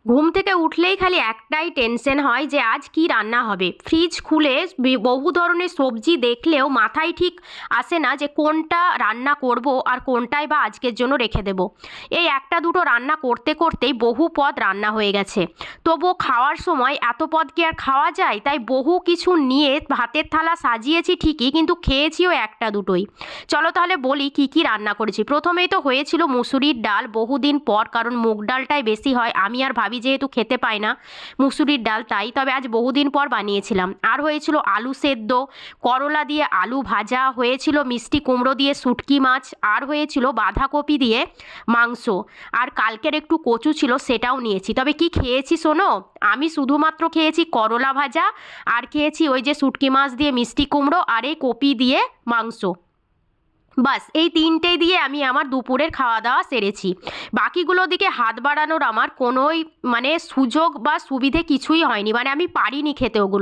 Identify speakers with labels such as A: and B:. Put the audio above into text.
A: ঘুম থেকে উঠলেই খালি একটাই টেনশন হয় যে আজ কি রান্না হবে। ফ্রিজ খুলে বহু ধরনের সবজি দেখলেও মাথায় ঠিক আসে না যে কোনটা রান্না করব আর কোনটাই বা আজকের জন্য রেখে দেব। এই একটা দুটো রান্না করতে করতেই বহু পদ রান্না হয়ে গেছে। তবুও খাওয়ার সময় এত পদ কি আর খাওয়া যায়? তাই বহু কিছু নিয়ে ভাতের থালা সাজিয়েছি ঠিকই, কিন্তু খেয়েছিও একটা দুটোই। চলো তাহলে বলি কি কি রান্না করেছি। প্রথমেই তো হয়েছিল মুসুরির ডাল, বহুদিন পর, কারণ মুগ ডালটাই বেশি হয়, আমি আর ভাবি যেহেতু খেতে পাই না মুসুরির ডাল, তাই তবে আজ বহুদিন পর বানিয়েছিলাম। আর হয়েছিল আলু সেদ্ধ, করলা দিয়ে আলু ভাজা, হয়েছিল মিষ্টি কুমড়ো দিয়ে শুটকি মাছ, আর হয়েছিল বাঁধাকপি দিয়ে মাংস। আর কালকের একটু কচু ছিল, সেটাও নিয়েছি। তবে কি খেয়েছি শোনো, আমি শুধুমাত্র খেয়েছি করলা ভাজা, আর খেয়েছি ওই যে শুটকি মাছ দিয়ে মিষ্টি কুমড়ো, আর এই কপি দিয়ে মাংস। বাস এই তিনটে দিয়ে আমি আমার দুপুরের খাওয়া দাওয়া সেরেছি। বাকিগুলো দিকে হাত বাড়ানোর আমার কোনোই সুযোগ বা সুবিধে কিছুই হয়নি, আমি পারিনি খেতে ওগুলো।